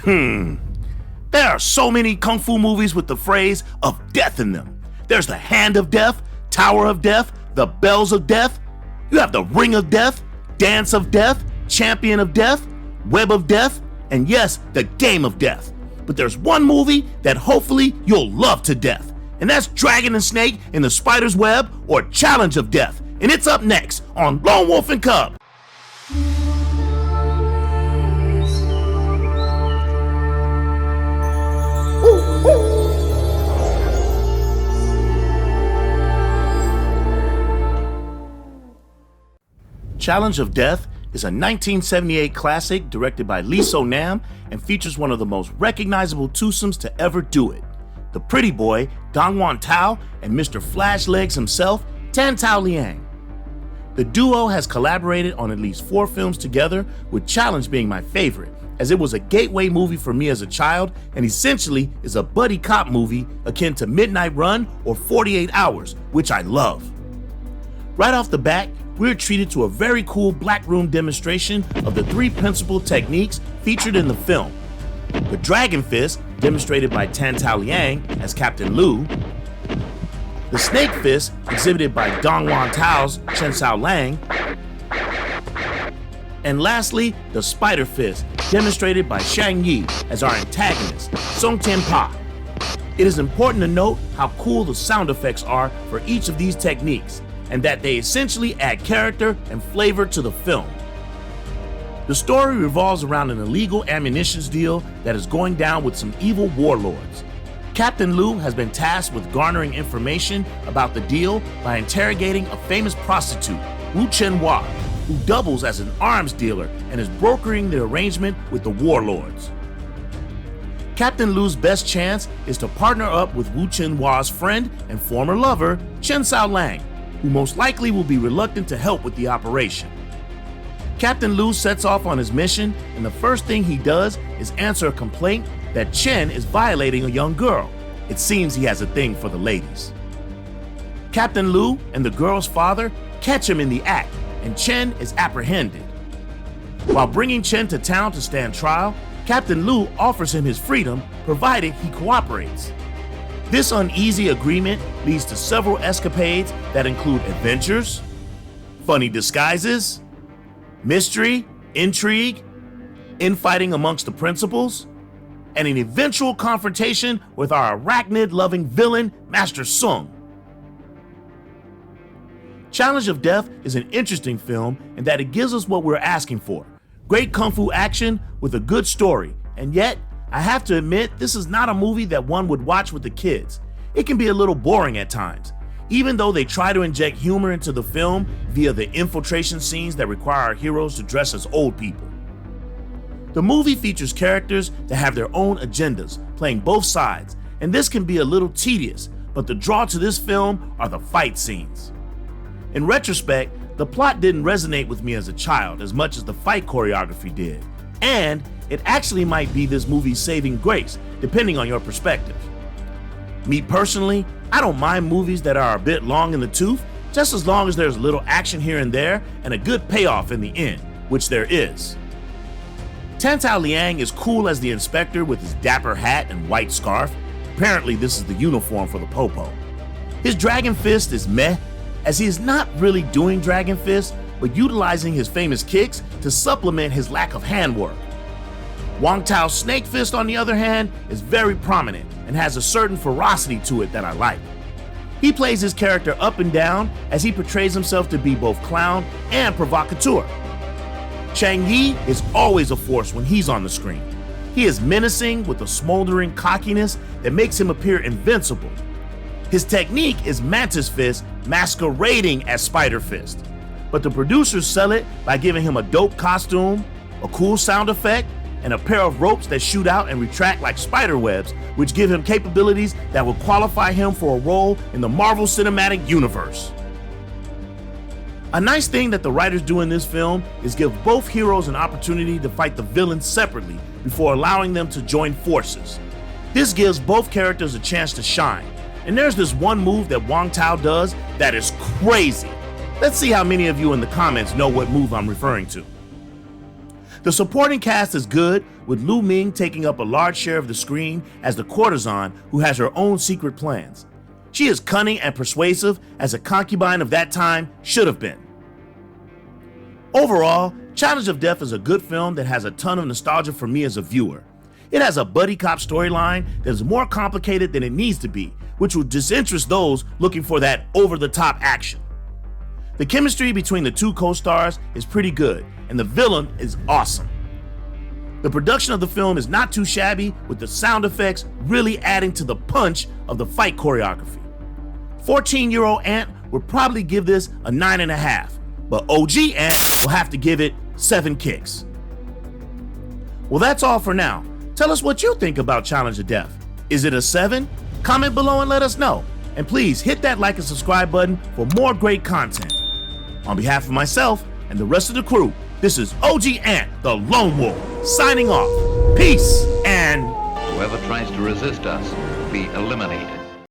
There are so many kung fu movies with the phrase of death in them. There's the Hand of Death, Tower of Death, the Bells of Death. You have the Ring of Death, Dance of Death, Champion of Death, Web of Death, and yes, the Game of Death. But there's one movie that hopefully you'll love to death, and that's Dragon and Snake in the Spider's Web, or Challenge of Death. And it's up next on Lone Wolf and Cub. Challenge of Death is a 1978 classic directed by Lee So-nam and features one of the most recognizable twosomes to ever do it. The pretty boy, Dong Wan-tao, and Mr. Flash Legs himself, Tan Tao Liang. The duo has collaborated on at least 4 films together, with Challenge being my favorite, as it was a gateway movie for me as a child and essentially is a buddy cop movie akin to Midnight Run or 48 Hours, which I love. Right off the bat, we're treated to a very cool black room demonstration of the 3 principal techniques featured in the film. The Dragon Fist, demonstrated by Tan Tao Liang as Captain Lu. The Snake Fist, exhibited by Dong Wan-tao's Chen Sao Lang. And lastly, the Spider Fist, demonstrated by Shang Yi as our antagonist, Song Tian-pa. It is important to note how cool the sound effects are for each of these techniques, and that they essentially add character and flavor to the film. The story revolves around an illegal ammunitions deal that is going down with some evil warlords. Captain Lu has been tasked with garnering information about the deal by interrogating a famous prostitute, Wu Chen-hua, who doubles as an arms dealer and is brokering the arrangement with the warlords. Captain Lu's best chance is to partner up with Wu Chen-hua's friend and former lover, Chen Sao Lang, who most likely will be reluctant to help with the operation. Captain Lu sets off on his mission, and the first thing he does is answer a complaint that Chen is violating a young girl. It seems he has a thing for the ladies. Captain Lu and the girl's father catch him in the act, and Chen is apprehended. While bringing Chen to town to stand trial, Captain Lu offers him his freedom, provided he cooperates. This uneasy agreement leads to several escapades that include adventures, funny disguises, mystery, intrigue, infighting amongst the principals, and an eventual confrontation with our arachnid-loving villain, Master Sung. Challenge of Death is an interesting film in that it gives us what we're asking for. Great kung fu action with a good story, and yet, I have to admit, this is not a movie that one would watch with the kids. It can be a little boring at times, even though they try to inject humor into the film via the infiltration scenes that require our heroes to dress as old people. The movie features characters that have their own agendas, playing both sides, and this can be a little tedious, but the draw to this film are the fight scenes. In retrospect, the plot didn't resonate with me as a child as much as the fight choreography did, and it actually might be this movie's saving grace, depending on your perspective. Me personally, I don't mind movies that are a bit long in the tooth, just as long as there's a little action here and there and a good payoff in the end, which there is. Tan Tao Liang is cool as the inspector with his dapper hat and white scarf. Apparently this is the uniform for the Popo. His Dragon Fist is meh, as he is not really doing Dragon Fist, but utilizing his famous kicks to supplement his lack of handwork. Wang Tao's Snake Fist, on the other hand, is very prominent and has a certain ferocity to it that I like. He plays his character up and down as he portrays himself to be both clown and provocateur. Shang Yi is always a force when he's on the screen. He is menacing with a smoldering cockiness that makes him appear invincible. His technique is Mantis Fist masquerading as Spider Fist, but the producers sell it by giving him a dope costume, a cool sound effect, and a pair of ropes that shoot out and retract like spider webs, which give him capabilities that will qualify him for a role in the Marvel Cinematic Universe. A nice thing that the writers do in this film is give both heroes an opportunity to fight the villains separately before allowing them to join forces. This gives both characters a chance to shine, and there's this one move that Wang Tao does that is crazy. Let's see how many of you in the comments know what move I'm referring to. The supporting cast is good, with Lu Ming taking up a large share of the screen as the courtesan who has her own secret plans. She is cunning and persuasive, as a concubine of that time should have been. Overall, Challenge of Death is a good film that has a ton of nostalgia for me as a viewer. It has a buddy cop storyline that is more complicated than it needs to be, which will disinterest those looking for that over-the-top action. The chemistry between the two co-stars is pretty good, and the villain is awesome. The production of the film is not too shabby, with the sound effects really adding to the punch of the fight choreography. 14-year-old Ant would probably give this a 9.5, but OG Ant will have to give it 7 kicks. Well, that's all for now. Tell us what you think about Challenge of Death. Is it a 7? Comment below and let us know. And please hit that like and subscribe button for more great content. On behalf of myself and the rest of the crew, this is OG Ant, the Lone Wolf, signing off. Peace and... Whoever tries to resist us will be eliminated.